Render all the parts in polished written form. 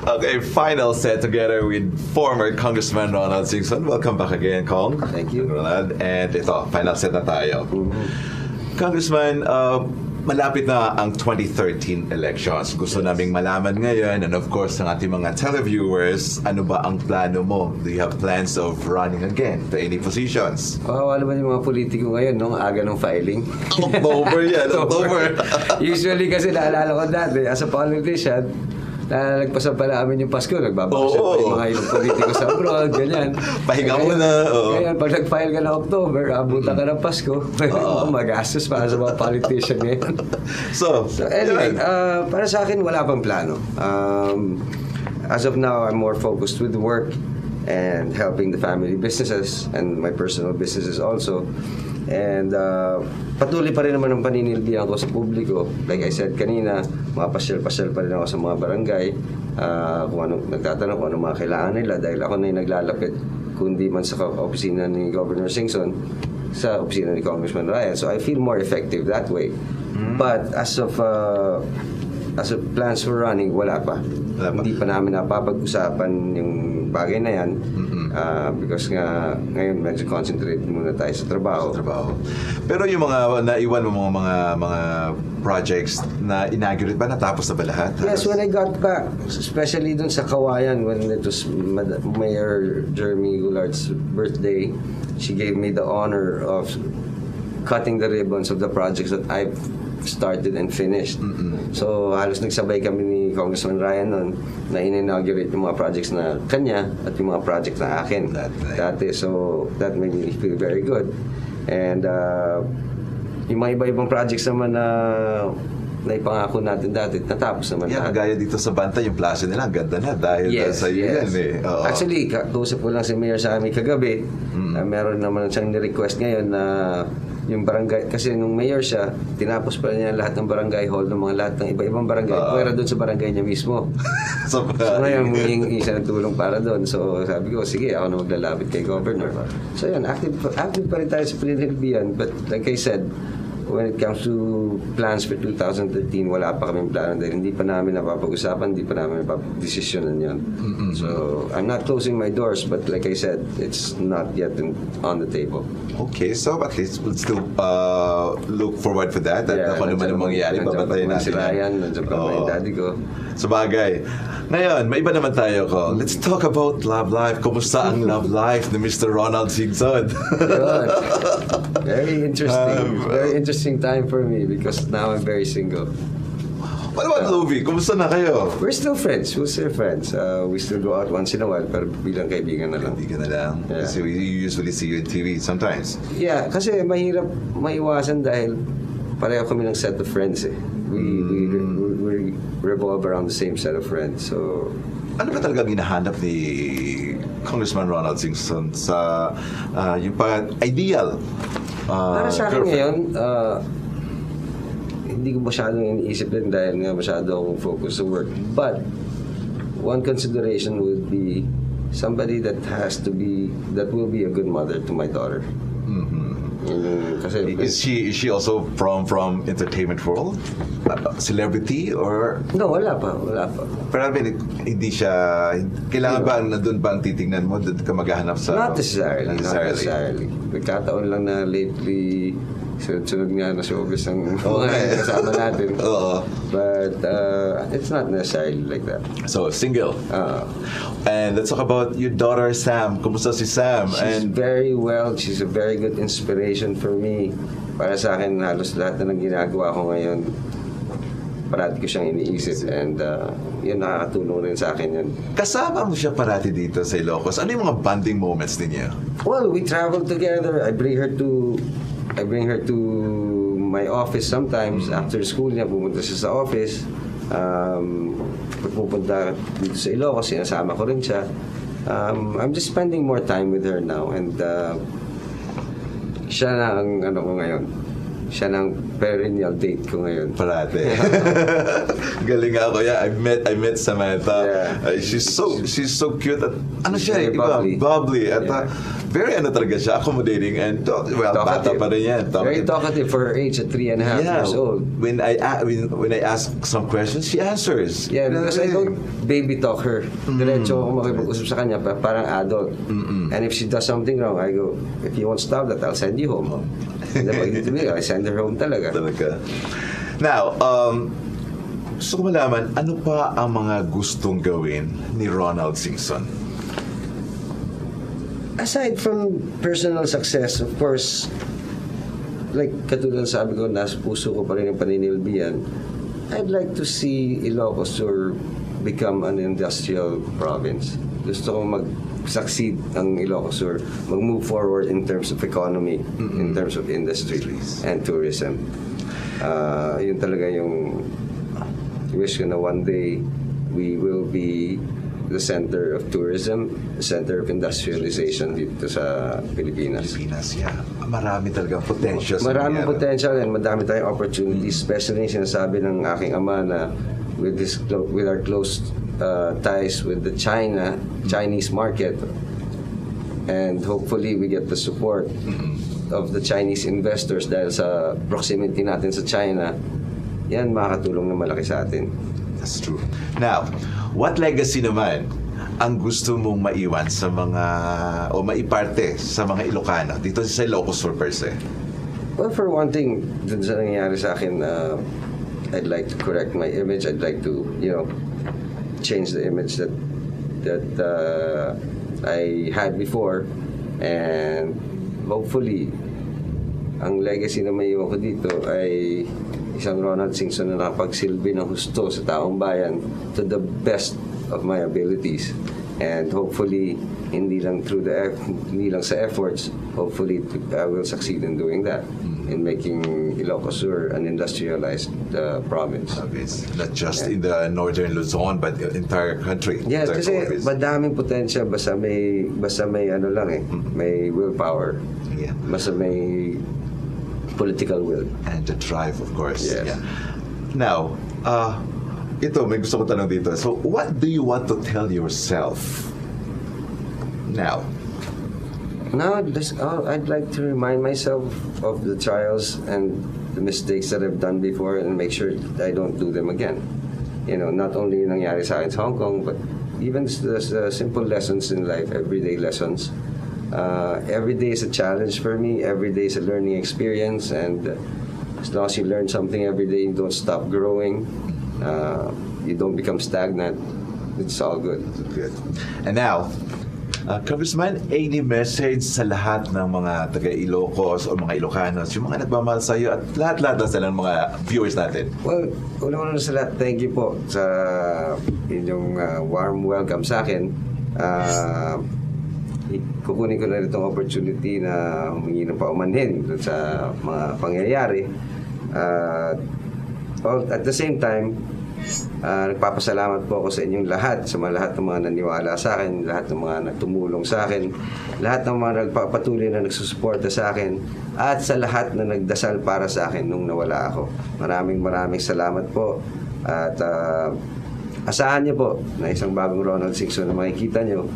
Okay, final set together with former Congressman Ronald Singson. Welcome back again, Cong. Thank you. Ronald. And ito, final set na tayo. Congressman, malapit na ang 2013 elections. Gusto naming malaman ngayon, and of course, ng ating mga televiewers, ano ba ang plano mo? Do you have plans of running again to any positions? Alam mo yung mga politiko ngayon, no? Aga ng filing. October yan, October. Usually kasi naalala ko dati, as a politician, nagpasan pala amin yung Pasko, nagbabakasyon pa yung mga ibang politiko sa abroad, ganyan. Pahinga mo na. Ngayon, pag nag-file ka ng October, abutan ka ng Pasko, magastos para sa mga politician ngayon. So anyway, para sa akin, wala pang plano. As of now, I'm more focused with work and helping the family businesses and my personal businesses also. And patuloy pa rin naman ang paninilbihan ko sa publiko. Like I said kanina, mapasyal-pasyal pa rin ako sa mga barangay. Kung ano, nagtatanong kung ano mga kailangan nila dahil ako na yung naglalapit kundi man sa opisina ni Governor Singson sa opisina ni Congressman Ryan. So I feel more effective that way. But as of plans for running, wala pa. Hindi pa namin napapag-usapan yung bagay na yan. Because nga ngayon medyo concentrate muna tayo sa trabaho. Pero yung mga naiwan mo mga projects na inaugurate ba, natapos na ba lahat? Yes, when I got back, especially dun sa Kawayan when it was Mayor Jeremy Goulart's birthday, she gave me the honor of cutting the ribbons of the projects that I've started and finished. So halos nagsabay kami ni Congressman Ryan noon na in-inaugurate yung mga projects na kanya at yung mga projects na akin dati. So that made me feel very good. And yung mga iba-ibang projects naman na naipangako natin dati, natapos naman natin. Gaya dito sa Banta, yung plaza nila, ang ganda na dahil sa iyo yan eh. Actually, kausap ko lang si Mayor sa amin kagabi. Meron naman siyang ni-request ngayon na yung barangay, kasi nung mayor siya, tinapos pa niya lahat ng barangay hall ng mga lahat ng iba-ibang barangay, pwera doon sa barangay niya mismo. So ngayon, humingi siya ng tulong para doon. So sabi ko, sige, ako na maglalapit kay Governor. So yun, active pa rin tayo sa paninilbihan. But like I said, when it comes to plans for 2013, wala pa kaming plano dahil hindi pa namin napapag-usapan, hindi pa namin napapag-desisyonan yun. So, I'm not closing my doors, but like I said, it's not yet on the table. Okay, so at least we'll still look forward for that. At kung ano man ang mangyayari, babatayin natin. Si Ryan, nandiyan pa yung daddy ko. Sabagay. Ngayon, may iba naman tayo ko. Let's talk about love life. Kumusta ang love life ni Mr. Ronald Singson? Very interesting. Very interesting time for me because now I'm very single. What about Louie? Kumusta na kayo? We're still friends. We still go out once in a while, pero bilang kaibigan na lang. Kaibigan na lang? Yeah. Kasi we usually see you in TV sometimes. Yeah, kasi mahirap maiwasan dahil pareho kami ng set of friends eh. We revolve around the same set of friends. So, ano ba talagang hinahanap ni Congressman Ronald Singson sa yung ideal para sa akin ngayon, hindi ko masyadong iniisip din dahil nga masyado akong focus sa work. But one consideration would be somebody that will be a good mother to my daughter. Kasi is she also from entertainment world? Celebrity or? No, wala pa. Pero hindi siya, kailangan ba nandun ba ang titingnan mo? Doon ka maghahanap sa? Not necessarily. Nagkataon lang na lately sunod nga na showbiz ang mga kasama natin. But it's not necessarily like that. So, single. And let's talk about your daughter, Sam. Kumusta si Sam? She's very well. She's a very good inspiration for me. Para sa akin, halos lahat na ng ginagawa ko ngayon, parati ko siyang iniisip. And yun, nakakatulong rin sa akin yun. Kasama mo siya parati dito sa Ilocos. Ano yung mga bonding moments ninyo? Well, we travel together. I bring her to my office sometimes. After school niya, pumunta siya sa office. Pag pupunta dito sa Ilocos, sinasama ko rin siya. I'm just spending more time with her now. And siya na ang ko ngayon. Siya ng perennial date ko ngayon. Parate. Galing ako. Yeah, I met Samantha. Yeah. She's so cute. At, ano siya? Very bubbly. At Very talaga siya, accommodating and bata pa rin yan. Very talkative for her age at 3.5 years old. When I ask some questions, she answers. Yeah, because I don't baby talk her. Diretso ako makipag-usap sa kanya, parang adult. And if she does something wrong, I go, if you won't stop that, I'll send you home. And then I send her home talaga. Now, gusto ko malaman, ano pa ang mga gustong gawin ni Ronald Singson? Aside from personal success, of course, like katulad sabi ko, nasa puso ko pa rin ang paninilbihan, I'd like to see Ilocos Sur become an industrial province. Gusto kong mag-succeed ang Ilocos Sur, mag-move forward in terms of economy, in terms of industry and tourism. Yun talaga yung wish ko na one day we will be the center of tourism, the center of industrialization dito sa Pilipinas. Marami talagang potential. Maraming potential and madami tayong opportunities, especially yung sinasabi ng aking ama na with our close ties with the Chinese market, and hopefully we get the support of the Chinese investors dahil sa proximity natin sa China, yan makakatulong na malaki sa atin. That's true. Now, what legacy naman ang gusto mong maiwan sa mga o maiparte sa mga Ilocano dito sa Ilocos Sur per se? Well, for one thing, dun sa nangyayari sa akin, I'd like to correct my image. I'd like to, change the image that I had before, and hopefully ang legacy na may iwan ko dito ay isang Ronald Singson na nakapagsilbi ng husto sa taong bayan to the best of my abilities, and hopefully hindi lang sa efforts, hopefully I will succeed in doing that, in making Ilocos Sur an industrialized province. Not just in the northern Luzon but the entire country. Yes, kasi madaming potential basta may ano lang may willpower. Yeah. Basta may political will. And the drive, of course. Yes. Yeah. Now, ito, may gusto ko tanong dito. So, what do you want to tell yourself now? Now, I'd like to remind myself of the trials and the mistakes that I've done before and make sure that I don't do them again. Not only yung nangyari sa akin sa Hong Kong, but even the simple lessons in life, everyday lessons. Every day is a challenge for me. Every day is a learning experience, and as long as you learn something every day, you don't stop growing. You don't become stagnant. It's all good. Good. And now, Congressman, any message sa lahat ng mga taga-Ilocos o mga Ilocanos, yung mga nagmamahal sa iyo at lahat-lahat na sila ng mga viewers natin? Well, una sa lahat, thank you po sa inyong warm welcome sa akin. Kukunin ko na itong opportunity na humingi ng paumanhin sa mga pangyayari. At the same time, nagpapasalamat po ako sa inyong lahat, sa lahat ng mga naniwala sa akin, lahat ng mga nagtumulong sa akin, lahat ng mga nagpapatuloy na nagsusuporta sa akin, at sa lahat na nagdasal para sa akin nung nawala ako. Maraming salamat po. At asahan niyo po na isang bagong Ronald Singson na makikita niyo,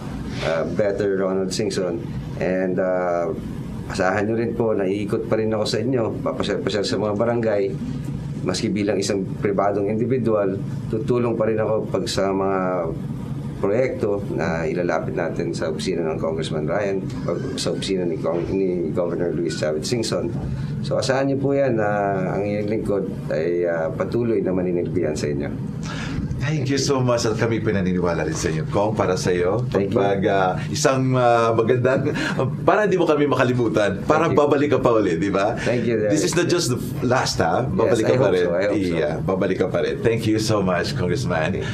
better Ronald Singson. And asahan niyo rin po na iikot pa rin ako sa inyo, papasyal sa mga barangay. Maski bilang isang pribadong individual, tutulong pa rin ako pag sa mga proyekto na ilalapit natin sa opisina ng Congressman Ryan, sa opisina ni Governor Luis Chavez Singson. So asahan niyo po yan na ang inyong lingkod ay patuloy na maninilbihan sa inyo. Thank you so much at kami pinaniniwala rin sa inyo. Cong, para sa iyo, isang magandang, para hindi mo kami makalimutan, para babalik ka pa ulit, di ba? Thank you. This is not just the last, ha? Babalik ka pa rin. I hope so. Babalik ka pa rin. Thank you so much, Congressman.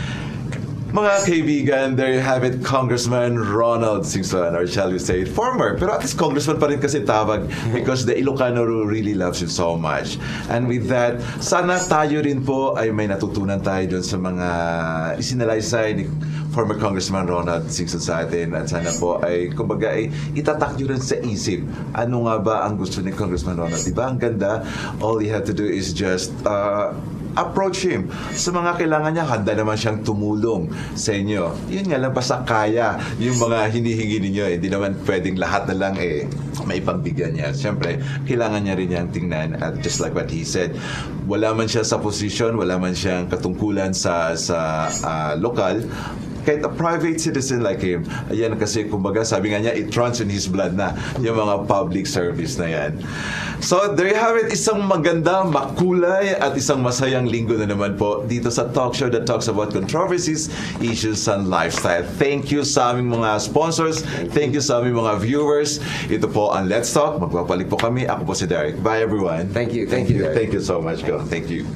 Mga kaibigan, there you have it, Congressman Ronald Singson, or shall we say former, pero at least Congressman pa rin kasi tawag because the Ilocano really loves you so much. And with that, sana tayo rin po ay may natutunan tayo dun sa mga isinalaysay ni former Congressman Ronald Singson sa atin, at sana po ay kumbaga ay itatak nyo rin sa isip ano nga ba ang gusto ni Congressman Ronald, diba? Ang ganda, all you have to do is just approach him. Sa mga kailangan niya, handa naman siyang tumulong sa inyo. Yun nga lang, basta kaya yung mga hinihingi ninyo. Hindi naman pwedeng lahat na lang maipagbigyan niya. Siyempre, kailangan niya rin niyang tingnan. At just like what he said, wala man siya sa posisyon, wala man siyang katungkulan sa lokal, kahit a private citizen like him, ayan kasi kumbaga sabi nga niya, it runs in his blood na yung mga public service na yan. So there you have it, isang maganda, makulay at isang masayang linggo na naman po dito sa talk show that talks about controversies, issues, and lifestyle. Thank you sa aming mga sponsors, thank you sa aming mga viewers. Ito po ang Let's Talk, magpapalik po kami. Ako po si Derek. Bye everyone. Thank you. Thank you, Derek. Thank you so much, Go. Thank you.